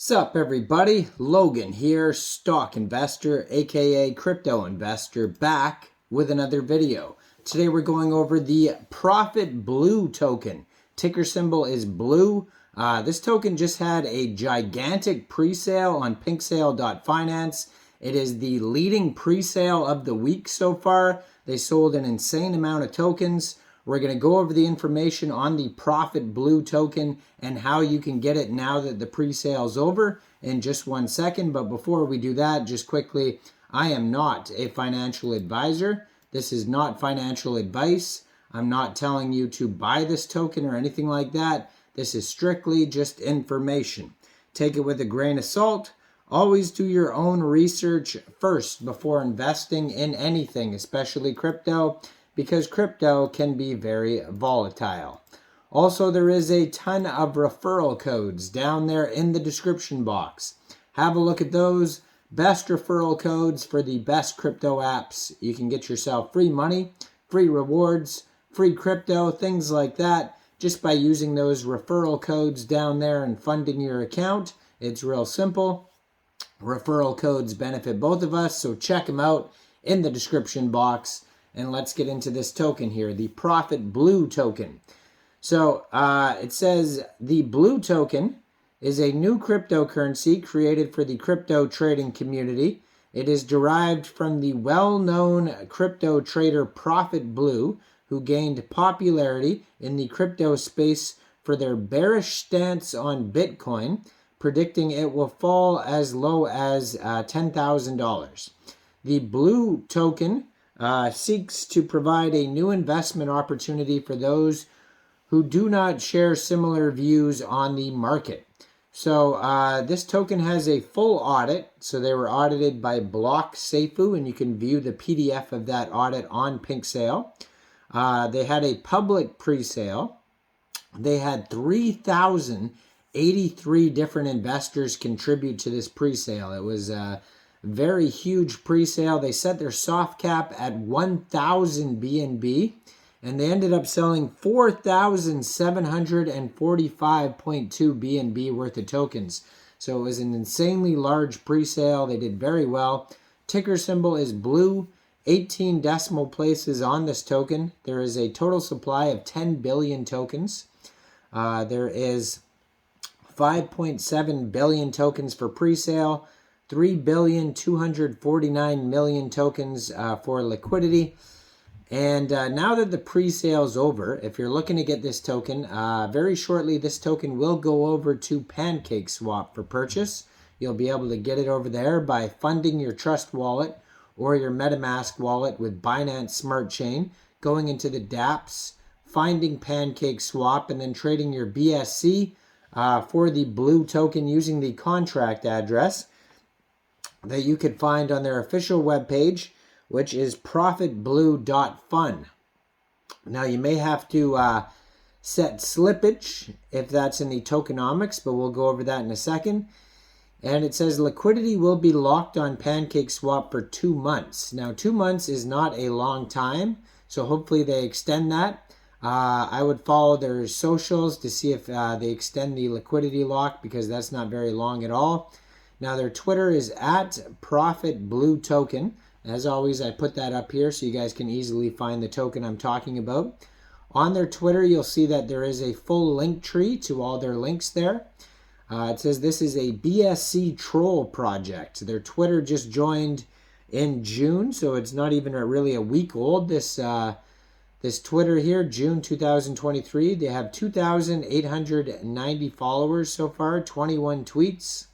Sup everybody, Logan here, stock investor aka crypto investor, back with another video. Today we're going over the Profit Blue token. Ticker symbol is blue. This token just had a gigantic pre-sale on pinksale.finance. It is the leading pre-sale of the week so far. They sold an insane amount of tokens. We're going to go over the information on the Profit Blue token and how you can get it now that the pre-sale is over in just 1 second. But before we do that, just quickly, I am not a financial advisor. This is not financial advice. I'm not telling you to buy this token or anything like that. This is strictly just information. Take it with a grain of salt. Always do your own research first before investing in anything, especially crypto, because crypto can be very volatile. Also, there is a ton of referral codes down there in the description box. Have a look at those. Best referral codes for the best crypto apps. You can get yourself free money, free rewards, free crypto, things like that, just by using those referral codes down there and funding your account. It's real simple. Referral codes benefit both of us, so check them out in the description box. And let's get into this token here, the Profit Blue token. So it says the Blue token is a new cryptocurrency created for the crypto trading community. It is derived from the well-known crypto trader Profit Blue, who gained popularity in the crypto space for their bearish stance on Bitcoin, predicting it will fall as low as $10,000. The Blue token seeks to provide a new investment opportunity for those who do not share similar views on the market. So this token has a full audit. So they were audited by Block Seifu, and you can view the PDF of that audit on PinkSale. They had a public pre-sale. They had 3,083 different investors contribute to this pre-sale. It was very huge pre-sale. They set their soft cap at 1,000 BNB, and they ended up selling 4,745.2 BNB worth of tokens. So it was an insanely large pre-sale. They did very well. Ticker symbol is blue. 18 decimal places on this token. There is a total supply of 10 billion tokens. There is 5.7 billion tokens for pre-sale. 3,249,000,000 tokens for liquidity. And now that the pre-sale is over, if you're looking to get this token, very shortly this token will go over to PancakeSwap for purchase. You'll be able to get it over there by funding your Trust wallet or your MetaMask wallet with Binance Smart Chain, going into the dApps, finding PancakeSwap, and then trading your BSC for the Blue token using the contract address that you could find on their official webpage, which is profitblue.fun. Now, you may have to set slippage if that's in the tokenomics, but we'll go over that in a second. And it says liquidity will be locked on PancakeSwap for 2 months. Now, 2 months is not a long time, so hopefully they extend that. I would follow their socials to see if they extend the liquidity lock, because that's not very long at all. Now, their Twitter is at Profit Blue Token. As always, I put that up here so you guys can easily find the token I'm talking about. On their Twitter, you'll see that there is a full link tree to all their links there. It says this is a BSC troll project. Their Twitter just joined in June, so it's not even really a week old. This Twitter here, June 2023, they have 2,890 followers so far, 21 tweets.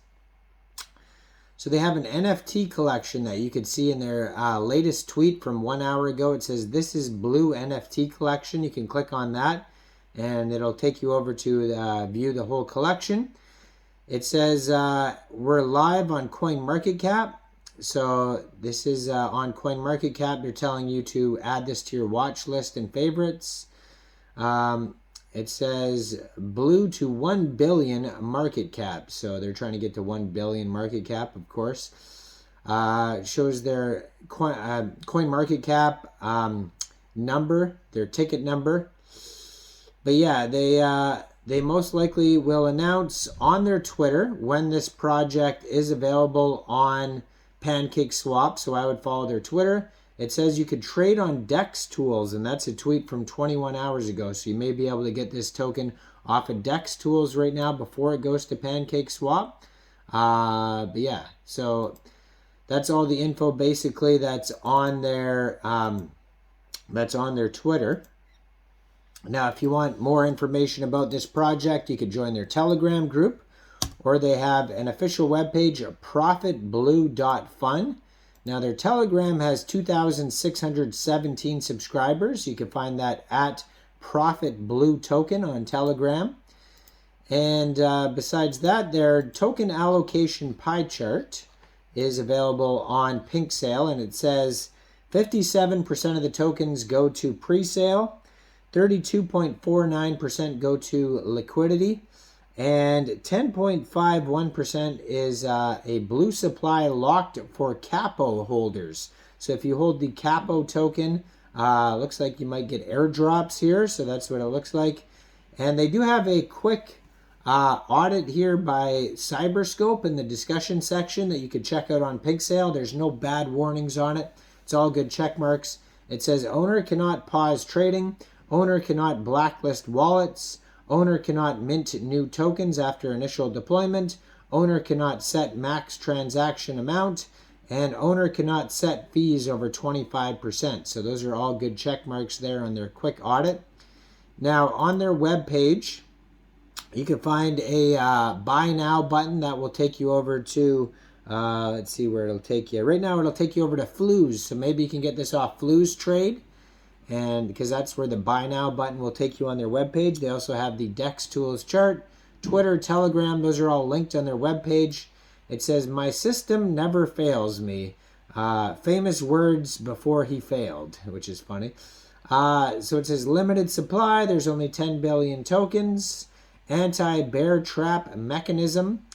So they have an NFT collection that you could see in their latest tweet from 1 hour ago. It says, "This is Blue NFT collection." You can click on that, and it'll take you over to view the whole collection. It says, we're live on CoinMarketCap. So this is on CoinMarketCap. They're telling you to add this to your watch list and favorites. It says Blue to 1 billion market cap. So they're trying to get to 1 billion market cap, of course. Shows their CoinMarketCap number, their ticket number. But yeah, they most likely will announce on their Twitter when this project is available on PancakeSwap, so I would follow their Twitter. It says you could trade on DEX tools, and that's a tweet from 21 hours ago, so you may be able to get this token off of DEX tools right now before it goes to PancakeSwap. But yeah, so that's all the info basically that's on their Twitter. Now, if you want more information about this project, you could join their Telegram group, or they have an official webpage, profitblue.fun. Now, their Telegram has 2,617 subscribers. You can find that at Profit Blue Token on Telegram. And besides that, their token allocation pie chart is available on Pink Sale, and it says 57% of the tokens go to pre-sale, 32.49% go to liquidity, and 10.51% is a blue supply locked for Capo holders. So if you hold the Capo token, looks like you might get airdrops here, so that's what it looks like. And they do have a quick audit here by Cyberscope in the discussion section that you could check out on Pink Sale. There's no bad warnings on it. It's all good check marks. It says owner cannot pause trading. Owner cannot blacklist wallets. Owner cannot mint new tokens after initial deployment. Owner cannot set max transaction amount. And owner cannot set fees over 25%. So those are all good check marks there on their quick audit. Now, on their web page, you can find a buy now button that will take you over to, let's see where it'll take you. Right now, it'll take you over to Flues. So maybe you can get this off Flues Trade. And because that's where the buy now button will take you on their webpage. They also have the DEX tools chart, Twitter, Telegram. Those are all linked on their webpage. It says, my system never fails me. Famous words before he failed, which is funny. So it says limited supply. There's only 10 billion tokens. Anti-bear trap mechanism.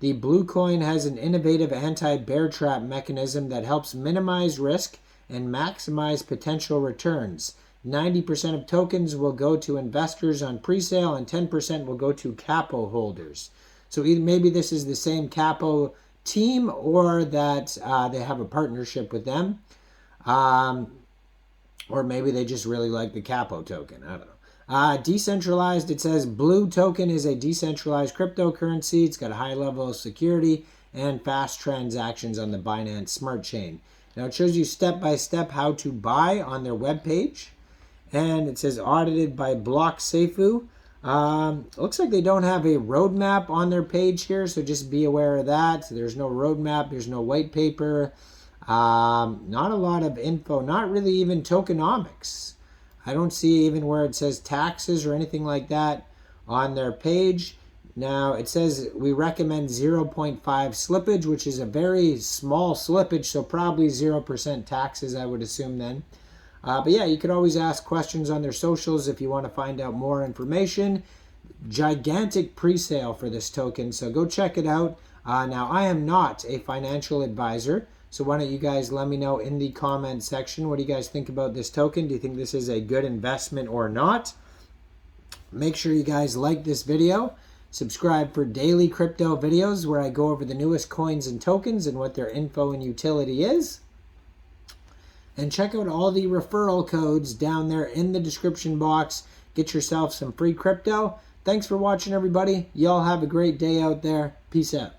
The blue coin has an innovative anti-bear trap mechanism that helps minimize risk and maximize potential returns. 90% of tokens will go to investors on pre-sale and 10% will go to Capo holders. So either maybe this is the same Capo team or that they have a partnership with them. Or maybe they just really like the Capo token. I don't know. Decentralized, it says Blue token is a decentralized cryptocurrency. It's got a high level of security and fast transactions on the Binance Smart Chain. Now it shows you step by step how to buy on their webpage. And it says audited by Block Seifu. Looks like they don't have a roadmap on their page here, so just be aware of that. There's no roadmap, there's no white paper. Not a lot of info, not really even tokenomics. I don't see even where it says taxes or anything like that on their page. Now, it says we recommend 0.5 slippage, which is a very small slippage, so probably 0% taxes, I would assume then. But yeah, you could always ask questions on their socials if you want to find out more information. Gigantic pre-sale for this token, so go check it out. Now, I am not a financial advisor, so why don't you guys let me know in the comment section, what do you guys think about this token? Do you think this is a good investment or not? Make sure you guys like this video. Subscribe for daily crypto videos where I go over the newest coins and tokens and what their info and utility is. And check out all the referral codes down there in the description box. Get yourself some free crypto. Thanks for watching, everybody. Y'all have a great day out there. Peace out.